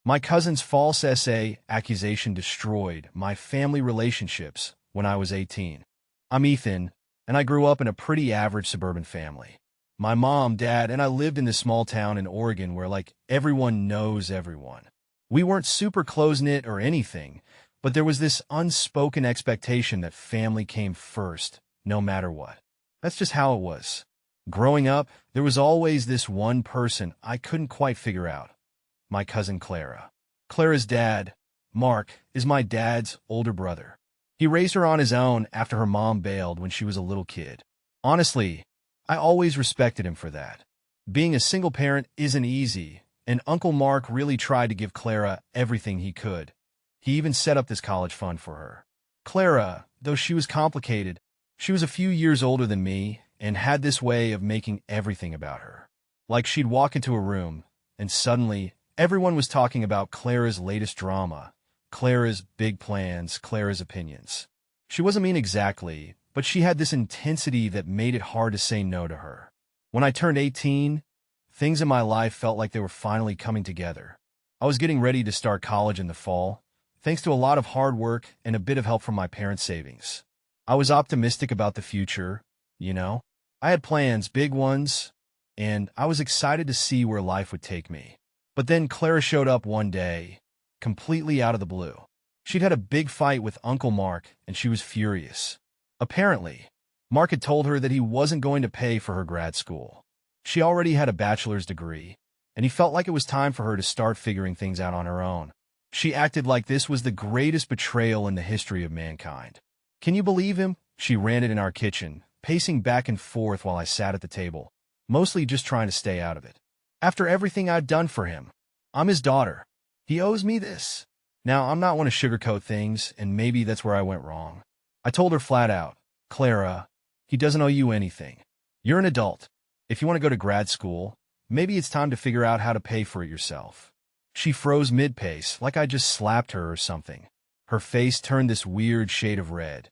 My cousin's false essay accusation destroyed my family relationships when I was 18. I'm Ethan, and I grew up in a pretty average suburban family. My mom, dad, and I lived in this small town in Oregon where, everyone knows everyone. We weren't super close-knit or anything, but there was this unspoken expectation that family came first, no matter what. That's just how it was. Growing up, there was always this one person I couldn't quite figure out. My cousin Clara. Clara's dad, Mark, is my dad's older brother. He raised her on his own after her mom bailed when she was a little kid. Honestly, I always respected him for that. Being a single parent isn't easy, and Uncle Mark really tried to give Clara everything he could. He even set up this college fund for her. Clara, though she was complicated, she was a few years older than me and had this way of making everything about her. Like she'd walk into a room, and suddenly, everyone was talking about Clara's latest drama, Clara's big plans, Clara's opinions. She wasn't mean exactly, but she had this intensity that made it hard to say no to her. When I turned 18, things in my life felt like they were finally coming together. I was getting ready to start college in the fall, thanks to a lot of hard work and a bit of help from my parents' savings. I was optimistic about the future, you know. I had plans, big ones, and I was excited to see where life would take me. But then Clara showed up one day, completely out of the blue. She'd had a big fight with Uncle Mark, and she was furious. Apparently, Mark had told her that he wasn't going to pay for her grad school. She already had a bachelor's degree, and he felt like it was time for her to start figuring things out on her own. She acted like this was the greatest betrayal in the history of mankind. Can you believe him? She ranted in our kitchen, pacing back and forth while I sat at the table, mostly just trying to stay out of it. After everything I'd done for him, I'm his daughter. He owes me this. Now, I'm not one to sugarcoat things, and maybe that's where I went wrong. I told her flat out, Clara, he doesn't owe you anything. You're an adult. If you want to go to grad school, maybe it's time to figure out how to pay for it yourself. She froze mid-pace, like I just slapped her or something. Her face turned this weird shade of red,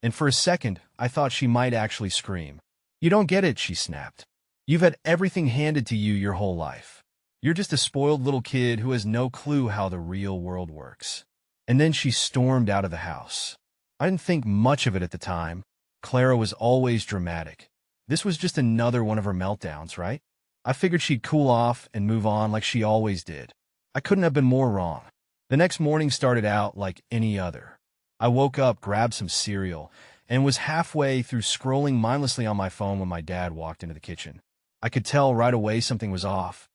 and for a second, I thought she might actually scream. You don't get it, she snapped. You've had everything handed to you your whole life. You're just a spoiled little kid who has no clue how the real world works. And then she stormed out of the house. I didn't think much of it at the time. Clara was always dramatic. This was just another one of her meltdowns, right? I figured she'd cool off and move on like she always did. I couldn't have been more wrong. The next morning started out like any other. I woke up, grabbed some cereal, and was halfway through scrolling mindlessly on my phone when my dad walked into the kitchen. I could tell right away something was off.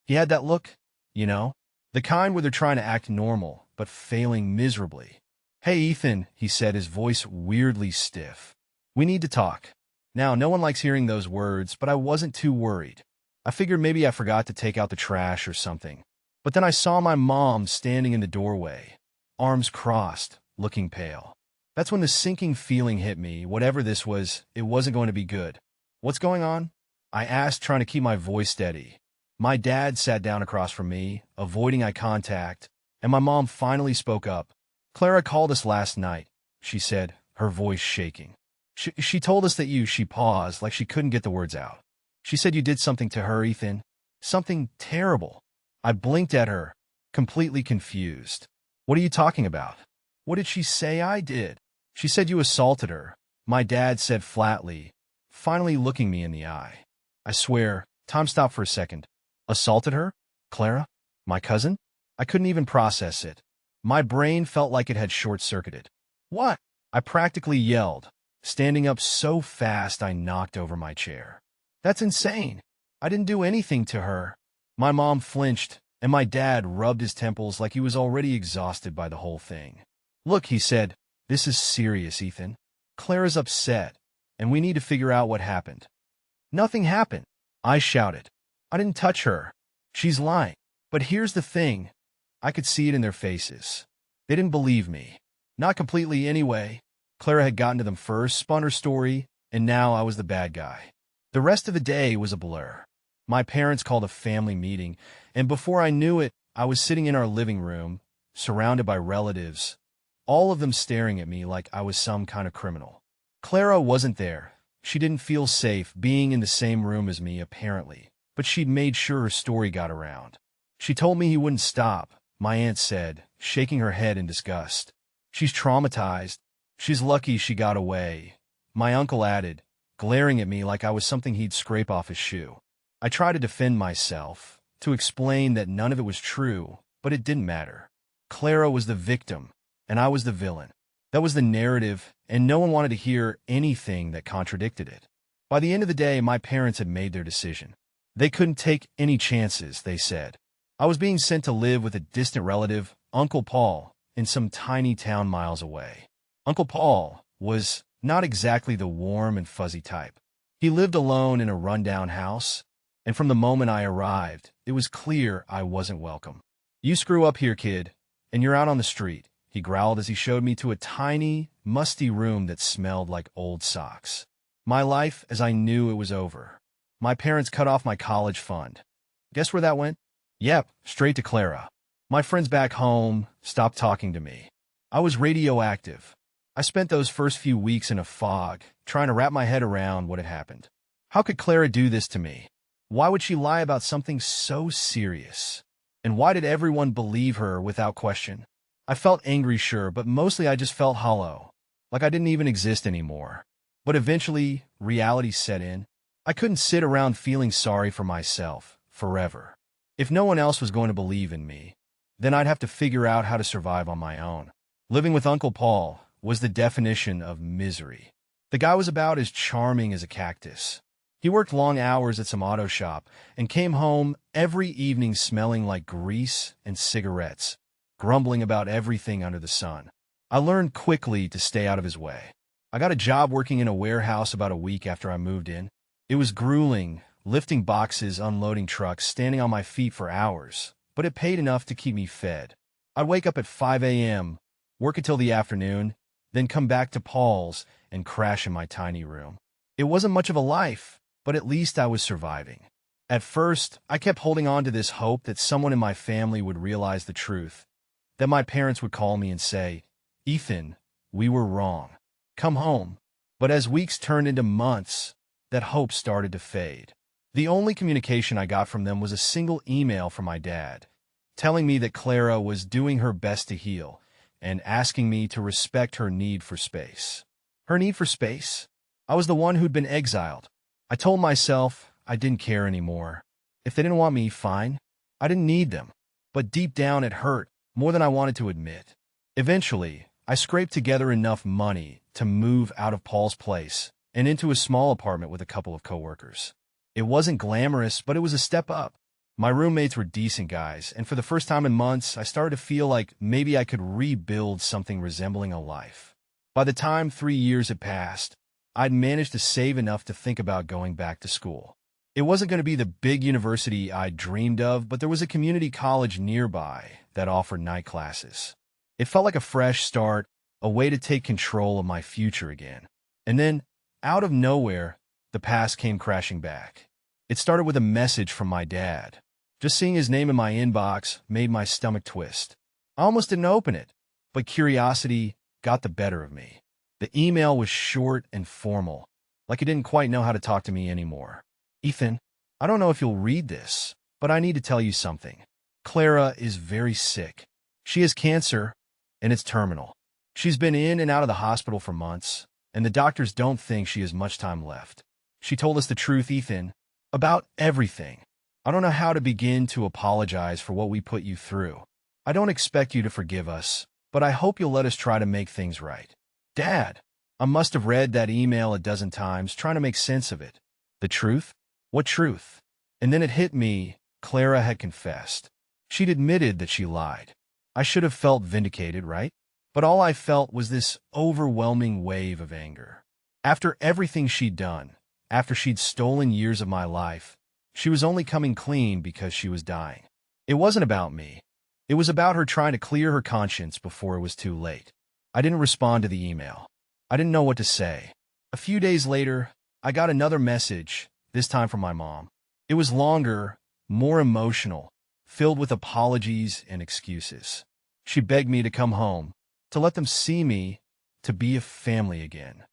He had that look, you know, the kind where they're trying to act normal, but failing miserably. Hey, Ethan, he said, his voice weirdly stiff. We need to talk. Now, no one likes hearing those words, but I wasn't too worried. I figured maybe I forgot to take out the trash or something. But then I saw my mom standing in the doorway, arms crossed, looking pale. That's when the sinking feeling hit me. Whatever this was, it wasn't going to be good. What's going on? I asked, trying to keep my voice steady. My dad sat down across from me, avoiding eye contact, and my mom finally spoke up. Clara called us last night, she said, her voice shaking. She told us that she paused, like she couldn't get the words out. She said you did something to her, Ethan. Something terrible. I blinked at her, completely confused. What are you talking about? What did she say I did? She said you assaulted her, my dad said flatly, finally looking me in the eye. I swear, time stopped for a second. Assaulted her? Clara? My cousin? I couldn't even process it. My brain felt like it had short-circuited. What? I practically yelled, standing up so fast I knocked over my chair. That's insane. I didn't do anything to her. My mom flinched, and my dad rubbed his temples like he was already exhausted by the whole thing. Look, he said, this is serious, Ethan. Clara's upset, and we need to figure out what happened. Nothing happened, I shouted. I didn't touch her. She's lying. But here's the thing. I could see it in their faces. They didn't believe me. Not completely anyway. Clara had gotten to them first, spun her story, and now I was the bad guy. The rest of the day was a blur. My parents called a family meeting, and before I knew it, I was sitting in our living room, surrounded by relatives, all of them staring at me like I was some kind of criminal. Clara wasn't there. She didn't feel safe being in the same room as me, apparently, but she'd made sure her story got around. She told me he wouldn't stop, my aunt said, shaking her head in disgust. She's traumatized. She's lucky she got away, my uncle added, glaring at me like I was something he'd scrape off his shoe. I tried to defend myself, to explain that none of it was true, but it didn't matter. Clara was the victim, and I was the villain. That was the narrative, and no one wanted to hear anything that contradicted it. By the end of the day, my parents had made their decision. They couldn't take any chances, they said. I was being sent to live with a distant relative, Uncle Paul, in some tiny town miles away. Uncle Paul was not exactly the warm and fuzzy type. He lived alone in a rundown house, and from the moment I arrived, it was clear I wasn't welcome. "You screw up here, kid, and you're out on the street," he growled as he showed me to a tiny, musty room that smelled like old socks. My life as I knew it was over. My parents cut off my college fund. Guess where that went? Yep, straight to Clara. My friends back home stopped talking to me. I was radioactive. I spent those first few weeks in a fog, trying to wrap my head around what had happened. How could Clara do this to me? Why would she lie about something so serious? And why did everyone believe her without question? I felt angry, sure, but mostly I just felt hollow, like I didn't even exist anymore. But eventually, reality set in. I couldn't sit around feeling sorry for myself forever. If no one else was going to believe in me, then I'd have to figure out how to survive on my own. Living with Uncle Paul was the definition of misery. The guy was about as charming as a cactus. He worked long hours at some auto shop and came home every evening smelling like grease and cigarettes, grumbling about everything under the sun. I learned quickly to stay out of his way. I got a job working in a warehouse about a week after I moved in. It was grueling, lifting boxes, unloading trucks, standing on my feet for hours, but it paid enough to keep me fed. I'd wake up at 5 a.m., work until the afternoon, then come back to Paul's and crash in my tiny room. It wasn't much of a life, but at least I was surviving. At first, I kept holding on to this hope that someone in my family would realize the truth, that my parents would call me and say, "Ethan, we were wrong. Come home." But as weeks turned into months, that hope started to fade. The only communication I got from them was a single email from my dad, telling me that Clara was doing her best to heal and asking me to respect her need for space. Her need for space? I was the one who'd been exiled. I told myself I didn't care anymore. If they didn't want me, fine. I didn't need them. But deep down it hurt, more than I wanted to admit. Eventually, I scraped together enough money to move out of Paul's place and into a small apartment with a couple of coworkers. It wasn't glamorous, but it was a step up. My roommates were decent guys, and for the first time in months, I started to feel like maybe I could rebuild something resembling a life. By the time 3 years had passed, I'd managed to save enough to think about going back to school. It wasn't going to be the big university I'd dreamed of, but there was a community college nearby that offered night classes. It felt like a fresh start, a way to take control of my future again. And then, out of nowhere, the past came crashing back. It started with a message from my dad. Just seeing his name in my inbox made my stomach twist. I almost didn't open it, but curiosity got the better of me. The email was short and formal, like he didn't quite know how to talk to me anymore. "Ethan, I don't know if you'll read this, but I need to tell you something. Clara is very sick. She has cancer, and it's terminal. She's been in and out of the hospital for months, and the doctors don't think she has much time left. She told us the truth, Ethan, about everything. I don't know how to begin to apologize for what we put you through. I don't expect you to forgive us, but I hope you'll let us try to make things right." Dad, I must have read that email a dozen times, trying to make sense of it. The truth? What truth? And then it hit me. Clara had confessed. She'd admitted that she lied. I should have felt vindicated, right? But all I felt was this overwhelming wave of anger. After everything she'd done, after she'd stolen years of my life, she was only coming clean because she was dying. It wasn't about me. It was about her trying to clear her conscience before it was too late. I didn't respond to the email. I didn't know what to say. A few days later, I got another message, this time from my mom. It was longer, more emotional, filled with apologies and excuses. She begged me to come home, to let them see me, to be a family again.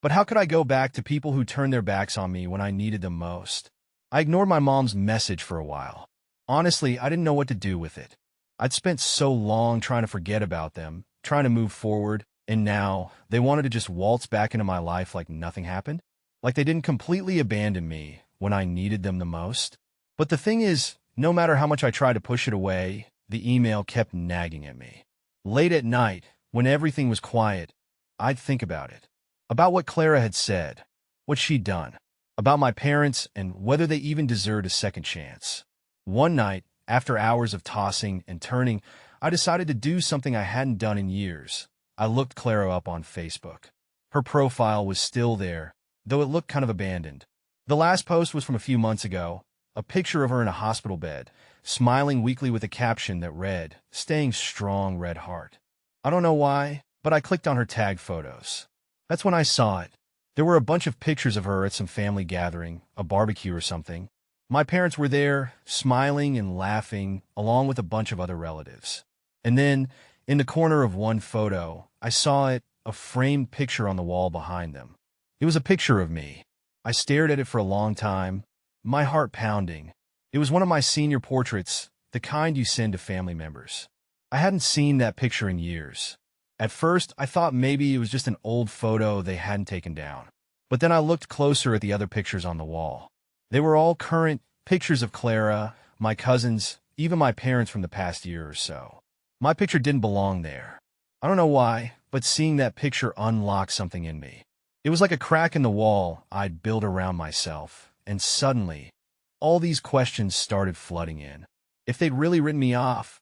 But how could I go back to people who turned their backs on me when I needed them most? I ignored my mom's message for a while. Honestly, I didn't know what to do with it. I'd spent so long trying to forget about them, trying to move forward, and now they wanted to just waltz back into my life like nothing happened? Like they didn't completely abandon me when I needed them the most? But the thing is, no matter how much I tried to push it away, the email kept nagging at me. Late at night, when everything was quiet, I'd think about it. About what Clara had said, what she'd done, about my parents and whether they even deserved a second chance. One night, after hours of tossing and turning, I decided to do something I hadn't done in years. I looked Clara up on Facebook. Her profile was still there, though it looked kind of abandoned. The last post was from a few months ago, a picture of her in a hospital bed, smiling weakly with a caption that read, "Staying strong, red heart." I don't know why, but I clicked on her tag photos. That's when I saw it. There were a bunch of pictures of her at some family gathering, a barbecue or something. My parents were there, smiling and laughing, along with a bunch of other relatives. And then, in the corner of one photo, I saw it, a framed picture on the wall behind them. It was a picture of me. I stared at it for a long time, my heart pounding. It was one of my senior portraits, the kind you send to family members. I hadn't seen that picture in years. At first, I thought maybe it was just an old photo they hadn't taken down. But then I looked closer at the other pictures on the wall. They were all current pictures of Clara, my cousins, even my parents from the past year or so. My picture didn't belong there. I don't know why, but seeing that picture unlocked something in me. It was like a crack in the wall I'd built around myself, and suddenly, all these questions started flooding in. If they'd really written me off,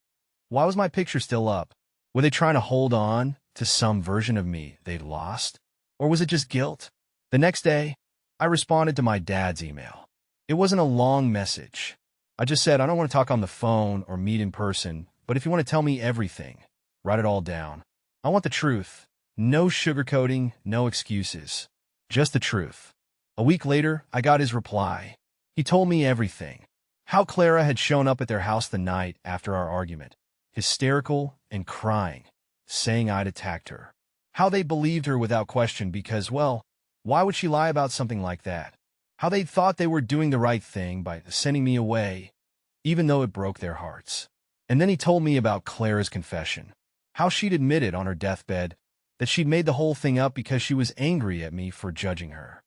why was my picture still up? Were they trying to hold on to some version of me they'd lost? Or was it just guilt? The next day, I responded to my dad's email. It wasn't a long message. I just said, I don't want to talk on the phone or meet in person, but if you want to tell me everything, write it all down. I want the truth. No sugarcoating, no excuses. Just the truth. A week later, I got his reply. He told me everything. How Clara had shown up at their house the night after our argument, hysterical and crying, saying I'd attacked her. How they believed her without question because, well, why would she lie about something like that? How they thought they were doing the right thing by sending me away, even though it broke their hearts. And then he told me about Clara's confession. How she'd admitted on her deathbed that she'd made the whole thing up because she was angry at me for judging her.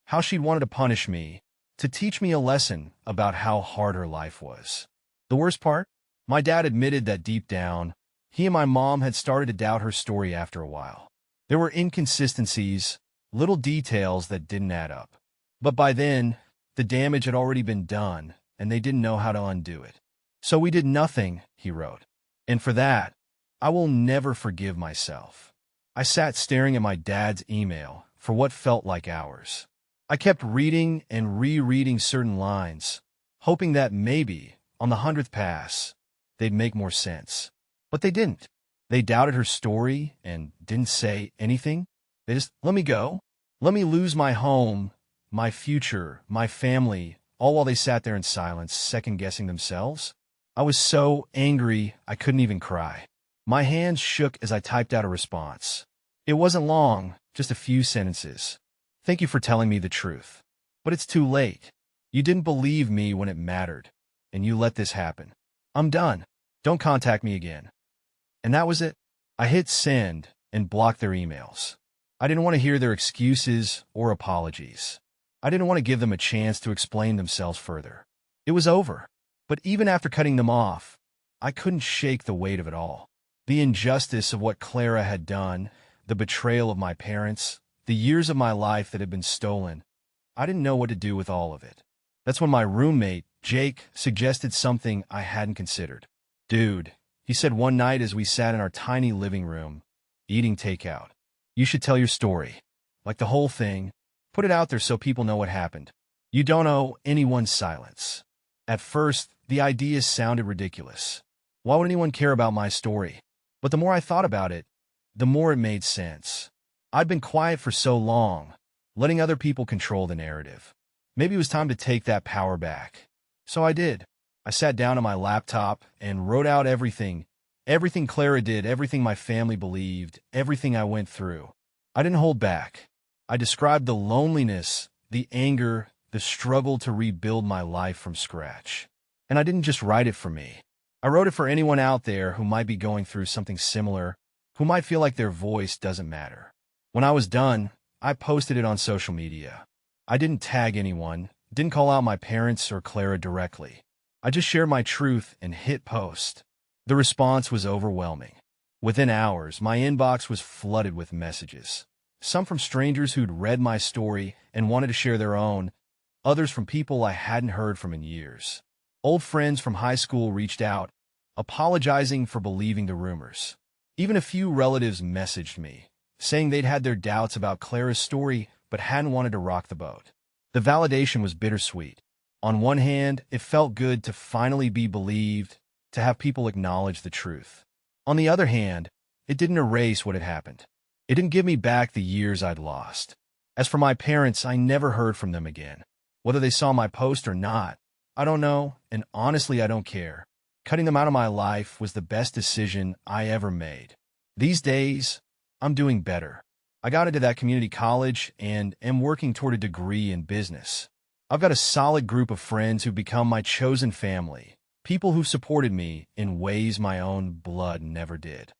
How she'd wanted to punish me, to teach me a lesson about how hard her life was. The worst part? My dad admitted that deep down, he and my mom had started to doubt her story after a while. There were inconsistencies, little details that didn't add up. But by then, the damage had already been done, and they didn't know how to undo it. So we did nothing, he wrote. And for that, I will never forgive myself. I sat staring at my dad's email for what felt like hours. I kept reading and rereading certain lines, hoping that maybe, on the 100th pass, they'd make more sense. But they didn't. They doubted her story and didn't say anything. They just let me go. Let me lose my home, my future, my family, all while they sat there in silence, second-guessing themselves. I was so angry I couldn't even cry. My hands shook as I typed out a response. It wasn't long, just a few sentences. Thank you for telling me the truth. But it's too late. You didn't believe me when it mattered, and you let this happen. I'm done. Don't contact me again. And that was it. I hit send and blocked their emails. I didn't want to hear their excuses or apologies. I didn't want to give them a chance to explain themselves further. It was over. But even after cutting them off, I couldn't shake the weight of it all. The injustice of what Clara had done, the betrayal of my parents, the years of my life that had been stolen. I didn't know what to do with all of it. That's when my roommate, Jake, suggested something I hadn't considered. Dude, he said one night as we sat in our tiny living room, eating takeout, you should tell your story. Like the whole thing. Put it out there so people know what happened. You don't owe anyone silence. At first, the idea sounded ridiculous. Why would anyone care about my story? But the more I thought about it, the more it made sense. I'd been quiet for so long, letting other people control the narrative. Maybe it was time to take that power back. So I did. I sat down on my laptop and wrote out everything Clara did, everything my family believed, everything I went through. I didn't hold back. I described the loneliness, the anger, the struggle to rebuild my life from scratch. And I didn't just write it for me. I wrote it for anyone out there who might be going through something similar, who might feel like their voice doesn't matter. When I was done, I posted it on social media. I didn't tag anyone, didn't call out my parents or Clara directly. I just shared my truth and hit post. The response was overwhelming. Within hours, my inbox was flooded with messages. Some from strangers who'd read my story and wanted to share their own, others from people I hadn't heard from in years. Old friends from high school reached out, apologizing for believing the rumors. Even a few relatives messaged me, saying they'd had their doubts about Clara's story but hadn't wanted to rock the boat. The validation was bittersweet. On one hand, it felt good to finally be believed, to have people acknowledge the truth. On the other hand, it didn't erase what had happened. It didn't give me back the years I'd lost. As for my parents, I never heard from them again. Whether they saw my post or not, I don't know, and honestly, I don't care. Cutting them out of my life was the best decision I ever made. These days, I'm doing better. I got into that community college and am working toward a degree in business. I've got a solid group of friends who've become my chosen family, people who've supported me in ways my own blood never did.